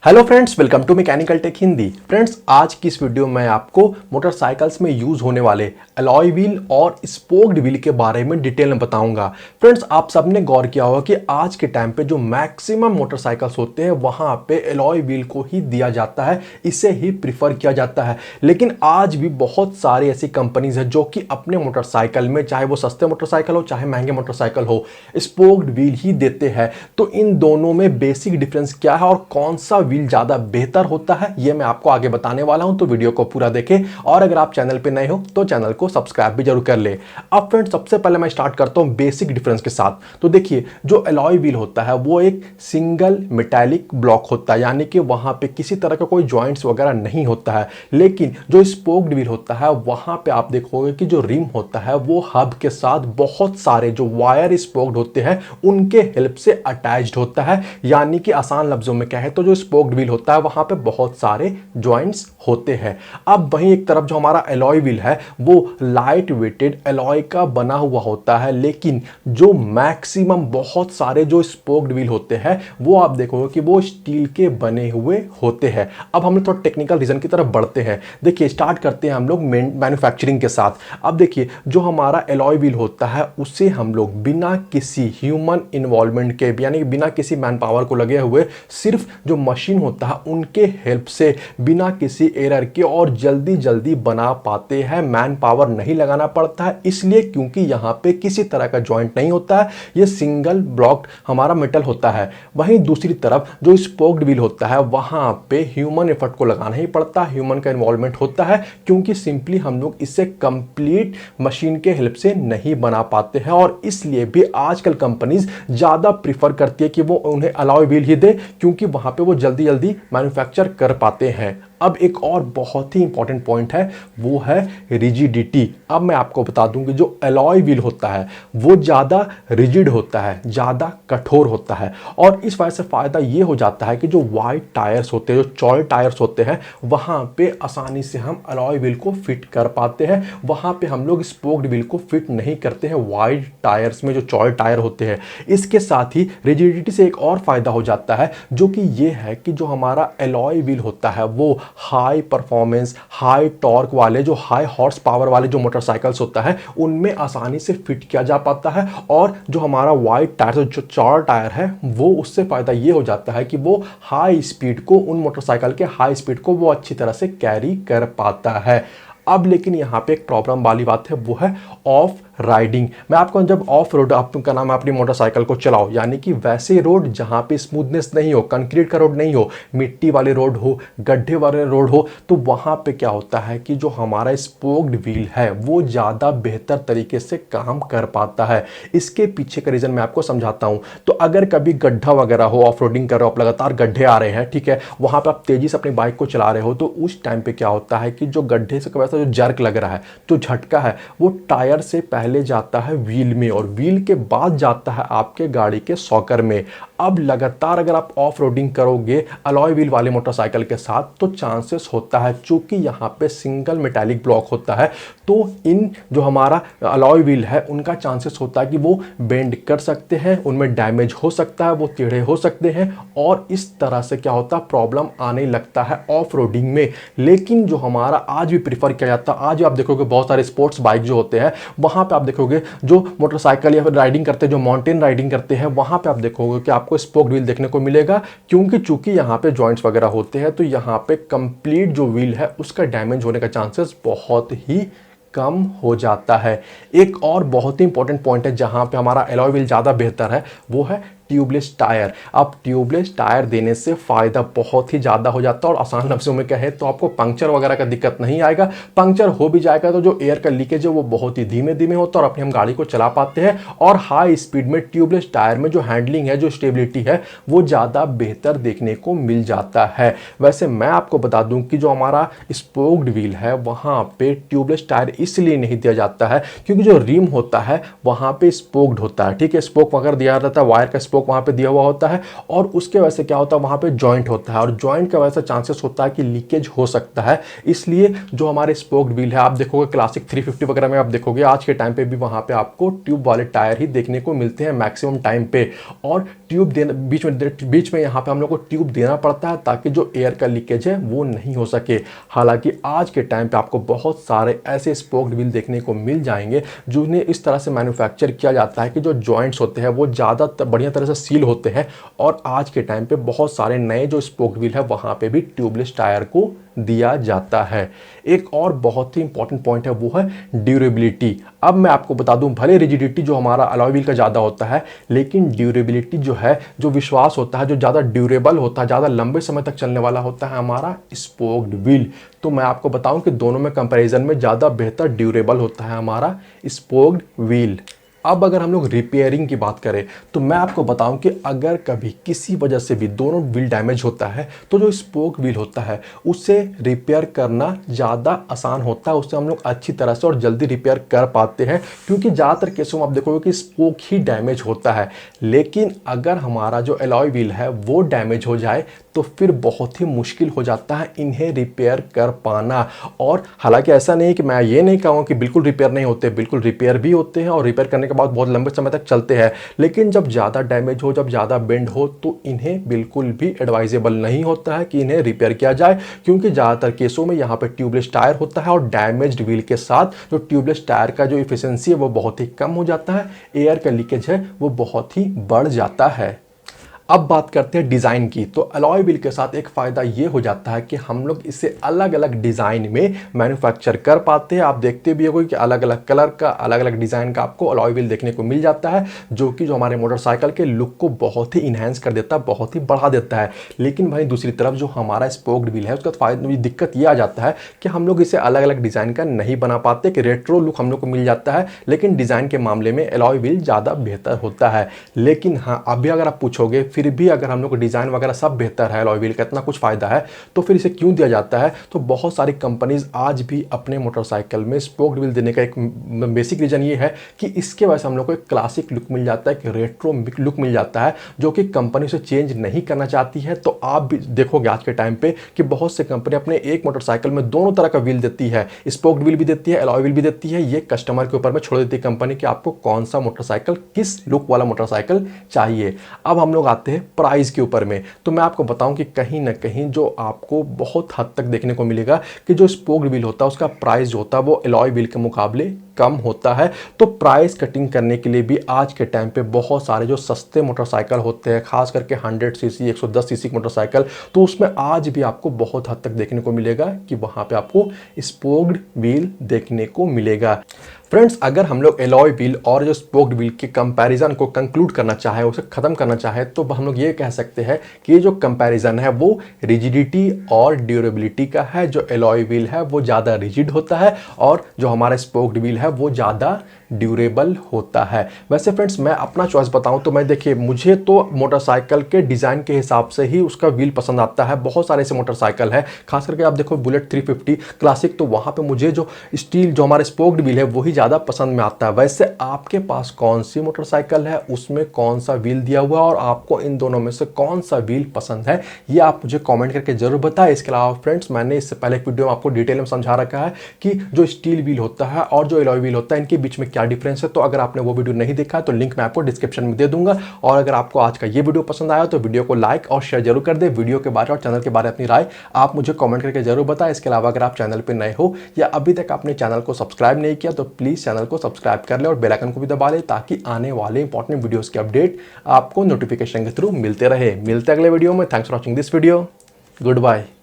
Hello friends, welcome to mechanical tech Hindi. Friends, आज की इस वीडियो में आपको मोटरसाइकिल्स में यूज होने वाले अलॉय व्हील और स्पोक्ड व्हील के बारे में डिटेल में बताऊंगा। फ्रेंड्स, आप सबने गौर किया होगा कि आज के टाइम पे जो मैक्सिमम मोटरसाइकिल्स होते हैं वहां पे अलॉय व्हील को ही दिया जाता है, इसे ही प्रिफर किया जाता है। लेकिन आज भी बहुत सारी ऐसी कंपनीज है जो कि अपने मोटरसाइकिल में, चाहे वो सस्ते मोटरसाइकिल हो चाहे महंगे मोटरसाइकिल हो, स्पोक्ड व्हील ही देते हैं। तो इन दोनों में बेसिक डिफरेंस क्या है और कौन सा व्हील ज्यादा बेहतर होता है, यह मैं आपको आगे बताने वाला हूं। तो वीडियो को पूरा देखें और अगर आप चैनल पे नए हो तो चैनल को सब्सक्राइब भी जरूर कर ले। अब फ्रेंड्स, सबसे पहले मैं स्टार्ट करता हूं बेसिक डिफरेंस के साथ। तो देखिए, जो अलॉय व्हील होता है वो एक सिंगल मेटालिक ब्लॉक होता है, यानी कि वहां पे किसी तरह का कोई जॉइंट्स वगैरह नहीं होता है। लेकिन जो स्पोक्ड व्हील होता है वहां पे आप देखोगे कि जो रिम होता है वो हब के साथ बहुत सारे जो वायर स्पोक्ड होते हैं उनके हेल्प से अटैच्ड होता है। यानी कि आसान लफ्जों में कहे तो जो स्पोक्ड व्हील होता है वहां पे बहुत सारे जॉइंट्स होते हैं। अब वहीं एक तरफ जो हमारा अलॉय व्हील है वो लाइट वेटेड अलॉय का बना हुआ होता है, लेकिन जो मैक्सिमम बहुत सारे जो स्पोक्ड व्हील होते हैं वो आप देखोगे कि वो स्टील के बने हुए होते हैं। अब हम लोग थोड़ा टेक्निकल रीजन की तरफ बढ़ते हैं। देखिए, स्टार्ट करते हैं हम लोग मैन्युफैक्चरिंग के साथ। अब देखिए, जो हमारा अलॉय व्हील होता है उसे हम लोग बिना किसी ह्यूमन इन्वॉल्वमेंट के, यानी बिना किसी मैन पावर को लगे हुए, सिर्फ जो मशीन होता है उनके हेल्प से, बिना किसी एरर के और जल्दी जल्दी बना पाते हैं। मैन पावर नहीं लगाना पड़ता है, इसलिए क्योंकि यहां पे किसी तरह का जॉइंट नहीं होता है, ये सिंगल ब्लॉक हमारा मेटल होता है। वहीं दूसरी तरफ जो स्पोक्ड व्हील होता है वहां पे ह्यूमन एफर्ट को लगाना ही पड़ता है, ह्यूमन का इन्वॉल्वमेंट होता है, क्योंकि सिंपली हम लोग इसे कंप्लीट मशीन के हेल्प से नहीं बना पाते हैं। और इसलिए भी आजकल कंपनीज ज्यादा प्रीफर करती है कि वो उन्हें अलॉय व्हील ही दे, क्योंकि वहां पे वो जल्दी जल्दी मैन्युफैक्चर कर पाते हैं। अब एक और बहुत ही इंपॉर्टेंट पॉइंट है, वो है रिजिडिटी। अब मैं आपको बता दूं कि जो अलॉय व्हील होता है वो ज़्यादा रिजिड होता है, ज़्यादा कठोर होता है। और इस वजह से फ़ायदा ये हो जाता है कि जो वाइड टायर्स होते हैं, जो चौड़े टायर्स होते हैं, वहाँ पे आसानी से हम अलॉय व्हील को फिट कर पाते हैं। वहाँ पे हम लोग स्पोक्ड व्हील को फिट नहीं करते हैं वाइड टायर्स में, जो चौड़े टायर होते हैं। इसके साथ ही रिजिडिटी से एक और फ़ायदा हो जाता है, जो कि ये है कि जो हमारा अलॉय व्हील होता है वो हाई परफॉर्मेंस, हाई टॉर्क वाले, जो हाई हॉर्स पावर वाले जो मोटरसाइकिल्स होता है उनमें आसानी से फिट किया जा पाता है। और जो हमारा वाइड टायर, जो चौड़ा टायर है, वो उससे फायदा ये हो जाता है कि वो हाई स्पीड को, उन मोटरसाइकिल के हाई स्पीड को वो अच्छी तरह से कैरी कर पाता है। अब लेकिन यहाँ पे एक प्रॉब्लम वाली बात है, वो है ऑफ राइडिंग। मैं आपको जब ऑफ रोड आपका नाम अपनी मोटरसाइकिल को चलाओ, यानी कि वैसे रोड जहाँ पे स्मूथनेस नहीं हो, कंक्रीट का रोड नहीं हो, मिट्टी वाले रोड हो, गड्ढे वाले रोड हो, तो वहाँ पे क्या होता है कि जो हमारा स्पोक्ड व्हील है वो ज़्यादा बेहतर तरीके से काम कर पाता है। इसके पीछे का रीज़न मैं आपको समझाता हूँ। तो अगर कभी गड्ढा वगैरह हो, ऑफ रोडिंग कर रहे हो आप, लगातार गड्ढे आ रहे हैं, ठीक है, वहाँ पर आप तेज़ी से अपनी बाइक को चला रहे हो, तो उस टाइम पर क्या होता है कि जो गड्ढे से वैसा जो जर्क लग रहा है, जो झटका है, वो टायर से पहले जाता है व्हील में और व्हील के बाद जाता है आपके गाड़ी के सॉकर में। अब लगातार अगर आप ऑफ रोडिंग करोगे अलॉय व्हील वाले मोटरसाइकिल के साथ, तो चांसेस होता है, चूंकि यहाँ पे सिंगल मेटालिक ब्लॉक होता है, तो इन जो हमारा अलॉय व्हील है उनका चांसेस होता है कि वो बेंड कर सकते हैं, उनमें डैमेज हो सकता है, वो टेढ़े हो सकते हैं, और इस तरह से क्या होता है, प्रॉब्लम आने लगता है ऑफ रोडिंग में। लेकिन जो हमारा आज भी प्रीफर किया जाता है, आज आप देखोगे बहुत सारे स्पोर्ट्स बाइक जो होते हैं वहां पे आप देखोगे जो मोटरसाइकिल या फिर राइडिंग करते हैं, जो माउंटेन राइडिंग करते हैं, वहां पे आप देखोगे कि आपको स्पोक्ड व्हील देखने को मिलेगा, क्योंकि चूंकि यहाँ पे जॉइंट्स वगैरह होते हैं, तो यहाँ पे कंप्लीट जो व्हील है उसका डैमेज होने का चांसेस बहुत ही कम हो जाता है। एक और बहुत ही इंपॉर्टेंट पॉइंट है जहां पे हमारा अलॉय व्हील ज़्यादा बेहतर है, वो है ट्यूबलेस टायर। अब ट्यूबलेस टायर देने से फ़ायदा बहुत ही ज़्यादा हो जाता है, और आसान लफ्ज़ों में कहे तो आपको पंक्चर वगैरह का दिक्कत नहीं आएगा। पंक्चर हो भी जाएगा तो जो एयर का लीकेज है वो बहुत ही धीमे धीमे होता है और अपनी हम गाड़ी को चला पाते हैं। और हाई स्पीड में ट्यूबलेस टायर में जो हैंडलिंग है, जो स्टेबिलिटी है, वो ज़्यादा बेहतर देखने को मिल जाता है। वैसे मैं आपको बता दूं कि जो हमारा स्पोक्ड व्हील है वहाँ पे ट्यूबलेस टायर इसलिए नहीं दिया जाता है क्योंकि जो रिम होता है वहाँ पे स्पोक्ड होता है, ठीक है, स्पोक वगैरह दिया जाता है, वायर का स्पोक वहाँ पे दिया हुआ होता है और उसके वजह से क्या होता है वहाँ पे जॉइंट होता है और जॉइंट की वजह से चांसेस होता है कि लीकेज हो सकता है। इसलिए जो हमारे स्पोक्ड व्हील है, आप देखोगे क्लासिक 350 वगैरह में आप देखोगे आज के टाइम पे भी वहाँ पे आपको ट्यूब वाले टायर ही देखने को मिलते हैं मैक्सिमम टाइम पे। और ट्यूब देना बीच में यहाँ पे हम लोग को ट्यूब देना पड़ता है ताकि जो एयर का लीकेज है वो नहीं हो सके। हालांकि आज के टाइम पे आपको बहुत सारे ऐसे स्पोक्ड व्हील देखने को मिल जाएंगे जिन्हें इस तरह से मैन्युफैक्चर किया जाता है कि जो जॉइंट्स होते हैं वो ज़्यादा बढ़िया तरह से सील होते हैं और आज के टाइम पे बहुत सारे नए जो स्पोक्ड व्हील है वहाँ पे भी ट्यूबलेस टायर को दिया जाता है। एक और बहुत ही इंपॉर्टेंट पॉइंट है वो है ड्यूरेबिलिटी। अब मैं आपको बता दूं, भले रिजिडिटी जो हमारा अलॉय व्हील का ज़्यादा होता है लेकिन ड्यूरेबिलिटी जो है, जो विश्वास होता है, जो ज़्यादा ड्यूरेबल होता है, ज़्यादा लंबे समय तक चलने वाला होता है हमारा स्पोक्ड व्हील। तो मैं आपको बताऊं कि दोनों में कंपैरिजन में ज़्यादा बेहतर ड्यूरेबल होता है हमारा स्पोक्ड व्हील। अब अगर हम लोग रिपेयरिंग की बात करें तो मैं आपको बताऊं कि अगर कभी किसी वजह से भी दोनों व्हील डैमेज होता है तो जो स्पोक व्हील होता है उसे रिपेयर करना ज़्यादा आसान होता है, उससे हम लोग अच्छी तरह से और जल्दी रिपेयर कर पाते हैं क्योंकि ज़्यादातर केसों में आप देखोगे कि स्पोक ही डैमेज होता है। लेकिन अगर हमारा जो अलॉय व्हील है वो डैमेज हो जाए तो फिर बहुत ही मुश्किल हो जाता है इन्हें रिपेयर कर पाना। और हालांकि ऐसा नहीं है कि मैं ये नहीं कहूँगा कि बिल्कुल रिपेयर नहीं होते, बिल्कुल रिपेयर भी होते हैं और रिपेयर करने के बाद बहुत लंबे समय तक चलते हैं। लेकिन जब ज़्यादा डैमेज हो, जब ज़्यादा बेंड हो तो इन्हें बिल्कुल भी एडवाइजेबल नहीं होता है कि इन्हें रिपेयर किया जाए क्योंकि ज़्यादातर केसों में यहाँ पर ट्यूबलेस टायर होता है और डैमेज्ड व्हील के साथ जो ट्यूबलेस टायर का जो इफिशिएंसी है वो बहुत ही कम हो जाता है, एयर का लीकेज है वो बहुत ही बढ़ जाता है। अब बात करते हैं डिज़ाइन की। तो अलॉय व्हील के साथ एक फ़ायदा ये हो जाता है कि हम लोग इसे अलग अलग डिज़ाइन में मैन्युफैक्चर कर पाते हैं। आप देखते भी होंगे कि अलग अलग कलर का, अलग अलग डिज़ाइन का आपको अलॉय व्हील देखने को मिल जाता है जो कि जो हमारे मोटरसाइकिल के लुक को बहुत ही इन्हेंस कर देता है, बहुत ही बढ़ा देता है। लेकिन वहीं दूसरी तरफ जो हमारा स्पोक्ड व्हील है उसका फायदा, दिक्कत ये आ जाता है कि हम लोग इसे अलग अलग डिज़ाइन का नहीं बना पाते, कि रेट्रो लुक हम लोग को मिल जाता है लेकिन डिज़ाइन के मामले में अलॉय व्हील ज़्यादा बेहतर होता है। लेकिन हाँ, अभी अगर आप पूछोगे फिर भी अगर हम लोग को डिज़ाइन वगैरह सब बेहतर है, अलॉय व्हील का इतना कुछ फ़ायदा है तो फिर इसे क्यों दिया जाता है? तो बहुत सारी कंपनीज आज भी अपने मोटरसाइकिल में स्पोक्ड व्हील देने का एक बेसिक रीज़न ये है कि इसके वजह से हम लोग को एक क्लासिक लुक मिल जाता है, एक रेट्रो लुक मिल जाता है जो कि कंपनी उसे चेंज नहीं करना चाहती है। तो आप भी देखोगे आज के टाइम पे कि बहुत से कंपनी अपने एक मोटरसाइकिल में दोनों तरह का व्हील देती है, स्पोक्ड व्हील भी देती है, अलॉय व्हील भी देती है। ये कस्टमर के ऊपर में छोड़ देती है कंपनी कि आपको कौन सा मोटरसाइकिल, किस लुक वाला मोटरसाइकिल चाहिए। अब हम लोग आते हैं प्राइस के ऊपर में। तो मैं आपको बताऊं कि कहीं ना कहीं जो आपको बहुत हद तक देखने को मिलेगा कि जो स्पोक्ड व्हील होता है उसका प्राइस जो होता है वो अलॉय व्हील के मुकाबले कम होता है। तो प्राइस कटिंग करने के लिए भी आज के टाइम पे बहुत सारे जो सस्ते मोटरसाइकिल होते हैं, खास करके 100 सीसी 110 सीसी मोटरसाइकिल, तो उसमें आज भी आपको बहुत हद तक देखने को मिलेगा कि वहां पे आपको स्पोक्ड व्हील देखने को मिलेगा। फ्रेंड्स, अगर हम लोग अलॉय व्हील और जो स्पोक्ड व्हील के कंपैरिजन को कंक्लूड करना चाहे, उसे खत्म करना चाहे, तो हम लोग ये कह सकते हैं कि ये जो कंपैरिजन है वो रिजिडिटी और ड्यूरेबिलिटी का है। जो अलॉय व्हील है वो ज़्यादा रिजिड होता है और जो हमारा स्पोक्ड व्हील है वो ज़्यादा ड्यूरेबल होता है। वैसे फ्रेंड्स, मैं अपना चॉइस बताऊं तो मैं, देखिए, मुझे तो मोटरसाइकिल के डिज़ाइन के हिसाब से ही उसका व्हील पसंद आता है। बहुत सारे ऐसे मोटरसाइकिल है, खास करके आप देखो बुलेट 350 क्लासिक, तो वहाँ पे मुझे जो स्टील, जो हमारे स्पोक्ड व्हील है वही ज़्यादा पसंद में आता है। वैसे आपके पास कौन सी मोटरसाइकिल है, उसमें कौन सा व्हील दिया हुआ है और आपको इन दोनों में से कौन सा व्हील पसंद है, ये आप मुझे कॉमेंट करके जरूर बताएं। इसके अलावा फ्रेंड्स, मैंने इससे पहले एक वीडियो में आपको डिटेल में समझा रखा है कि जो स्टील व्हील होता है और जो अलॉय व्हील होता है इनके बीच में क्या डिफरेंस है। तो अगर आपने वो वीडियो नहीं देखा तो लिंक मैं आपको डिस्क्रिप्शन में दे दूंगा। और अगर आपको आज का ये वीडियो पसंद आया तो वीडियो को लाइक और शेयर जरूर कर दे। वीडियो के बारे और चैनल के बारे में अपनी राय आप मुझे कमेंट करके जरूर बताएं। इसके अलावा अगर आप चैनल पर नए हो या अभी तक आपने चैनल को सब्सक्राइब नहीं किया तो प्लीज चैनल को सब्सक्राइब कर ले और बेल आइकन को भी दबा ले ताकि आने वाले इंपॉर्टेंट वीडियोस के अपडेट आपको नोटिफिकेशन के थ्रू मिलते रहे। मिलते अगले वीडियो में। Thanks for watching this video. Good bye.